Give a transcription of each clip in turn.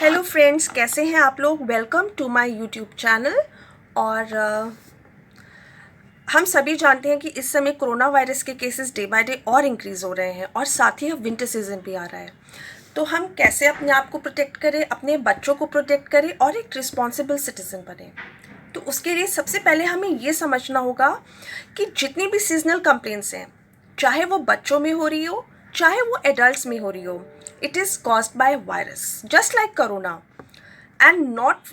Hello friends, कैसे हैं आप लोग। Welcome to my YouTube channel. और हम सभी जानते हैं कि इस समय कोरोना वायरस के केसेस डे बाय डे और इंक्रीज़ हो रहे हैं और साथ ही अब विंटर सीजन भी आ रहा है। तो हम कैसे अपने आप को प्रोटेक्ट करें, अपने बच्चों को प्रोटेक्ट करें और एक रिस्पॉन्सिबल सिटीजन बने। तो उसके लिए सबसे पहले हमें ये समझना होगा कि जितनी भी सीजनल कंप्लेंट्स हैं, चाहे वो बच्चों में हो रही हो चाहे वो एडल्ट्स में हो रही हो, it is caused by virus just like corona, and not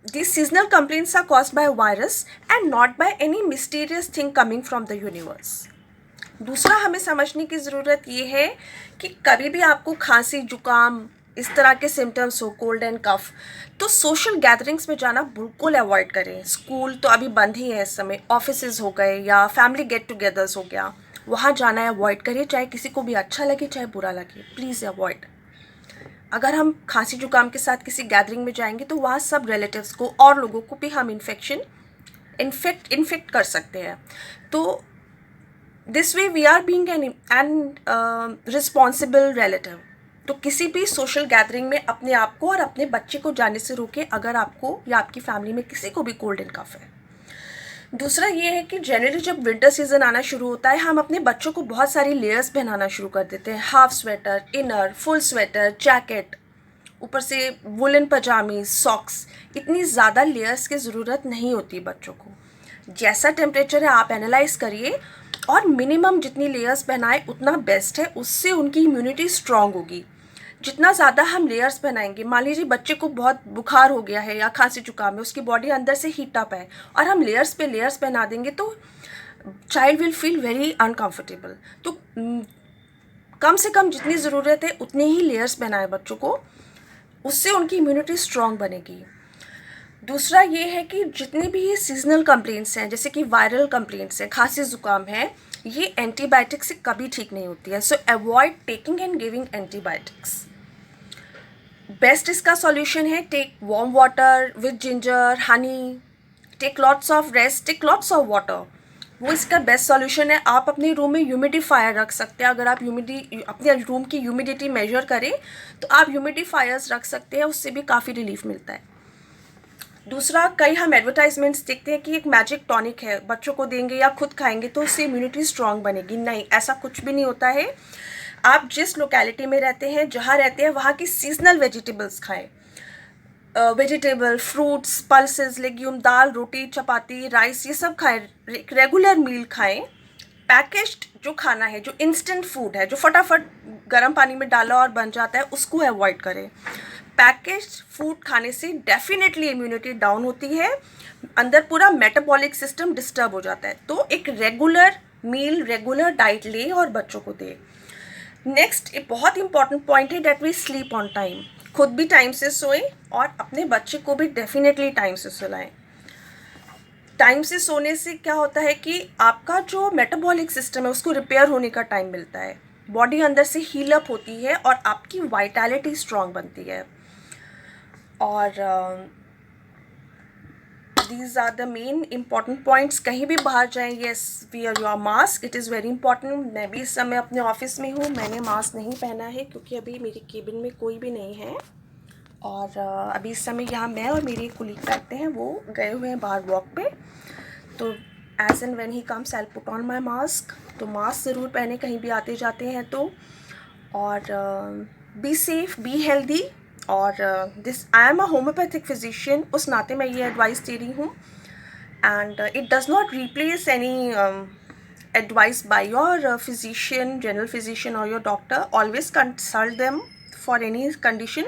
these seasonal complaints are caused by virus and not by any mysterious thing coming from the universe. दूसरा हमें समझने की ज़रूरत ये है कि कभी भी आपको खांसी जुकाम इस तरह के सिम्टम्स हो, कोल्ड एंड कफ, तो सोशल गैदरिंग्स में जाना बिल्कुल अवॉइड करें। स्कूल तो अभी बंद ही है इस समय, ऑफिसेज हो गए या फैमिली गेट टुगेदर्स हो गया, वहाँ जाना अवॉइड करिए, चाहे किसी को भी अच्छा लगे चाहे बुरा लगे, प्लीज़ अवॉइड। अगर हम खांसी जुकाम के साथ किसी गैदरिंग में जाएंगे तो वहाँ सब रिलेटिव्स को और लोगों को भी हम इन्फेक्ट कर सकते हैं। तो this way we are being an responsible relative. तो किसी भी सोशल गैदरिंग में अपने आप को और अपने बच्चे को जाने से रोकें अगर आपको या आपकी फैमिली में किसी को भी कोल्ड एंड कफ है। दूसरा ये है कि जनरली जब विंटर सीजन आना शुरू होता है, हम अपने बच्चों को बहुत सारी लेयर्स पहनाना शुरू कर देते हैं। Half sweater, inner, full sweater, jacket, ऊपर से वुलन पजामी, सॉक्स। इतनी ज़्यादा लेयर्स की ज़रूरत नहीं होती बच्चों को। जैसा टेम्परेचर है आप एनालाइज करिए और मिनिमम जितनी लेयर्स पहनाएं उतना बेस्ट है, उससे उनकी इम्यूनिटी स्ट्रांग होगी। जितना ज़्यादा हम लेयर्स पहनाएंगे, मान लीजिए बच्चे को बहुत बुखार हो गया है या खांसी जुकाम है, उसकी बॉडी अंदर से हीट अप है और हम लेयर्स पे लेयर्स पहना देंगे तो child will feel very uncomfortable. तो कम से कम जितनी ज़रूरत है उतने ही लेयर्स पहनाएं बच्चों को, उससे उनकी इम्यूनिटी स्ट्रांग बनेगी। दूसरा ये है कि जितनी भी ये सीजनल कंप्लेंट्स हैं, जैसे कि वायरल कंप्लेंट्स हैं, खांसी जुकाम है, ये एंटीबायोटिक से कभी ठीक नहीं होती है। So avoid taking and giving antibiotics. Best इसका सॉल्यूशन है take warm water with ginger honey, take lots of rest, take lots of water. वो इसका बेस्ट सॉल्यूशन है। आप अपने रूम में ह्यूमिडिफायर रख सकते हैं। अगर आप अपने रूम की ह्यूमिडिटी मेजर करें तो आप ह्यूमिडिफायर्स रख सकते हैं, उससे भी काफ़ी रिलीफ मिलता है। दूसरा, कई हम एडवर्टाइजमेंट्स देखते हैं कि एक मैजिक टॉनिक है, बच्चों को देंगे या खुद खाएंगे तो उससे इम्यूनिटी स्ट्रांग बनेगी। नहीं, ऐसा कुछ भी नहीं होता है। आप जिस लोकेलिटी में रहते हैं, जहाँ रहते हैं, वहाँ की सीजनल वेजिटेबल्स खाएं। वेजिटेबल, फ्रूट्स, पल्सेस, लेग्यूम, दाल, रोटी, चपाती, राइस, ये सब खाएं। रेगुलर मील खाएं। पैकेज्ड जो खाना है, जो इंस्टेंट फूड है, जो फटाफट गर्म पानी में डाला और बन जाता है, उसको अवॉइड करें। पैकेज्ड फूड खाने से डेफिनेटली इम्यूनिटी डाउन होती है, अंदर पूरा मेटाबॉलिक सिस्टम डिस्टर्ब हो जाता है। तो एक रेगुलर मील, रेगुलर डाइट ले और बच्चों को दे। नेक्स्ट, एक बहुत इंपॉर्टेंट पॉइंट है that we sleep on time. खुद भी टाइम से सोएं और अपने बच्चे को भी डेफिनेटली टाइम से सुलाएं। टाइम से सोने से क्या होता है कि आपका जो मेटाबॉलिक सिस्टम है उसको रिपेयर होने का टाइम मिलता है, बॉडी अंदर से हील अप होती है और आपकी वाइटैलिटी स्ट्रांग बनती है। और these are the main important points। कहीं भी बाहर जाएं, yes, wear your mask, it is very important। मैं भी इस समय अपने ऑफिस में हूँ, मैंने मास्क नहीं पहना है क्योंकि अभी मेरी केबिन में कोई भी नहीं है। और अभी इस समय यहाँ मैं और मेरे कुलीग बैठते हैं, वो गए हुए हैं बाहर वॉक पे। तो as and when he comes I put on my mask. तो मास्क ज़रूर पहने कहीं भी आते जाते हैं तो। और बी सेफ, बी हेल्दी। और this I am a homeopathic physician, उस नाते मैं ये एडवाइस दे रही हूँ। And it does not replace any advice by your physician, general physician or your doctor. Always consult them for any condition,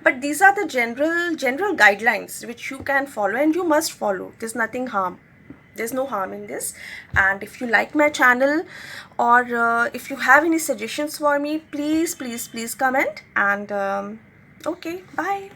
but these are the general guidelines which you can follow and you must follow. There's no harm in this. And if you like my channel or if you have any suggestions for me, please comment. And okay, bye.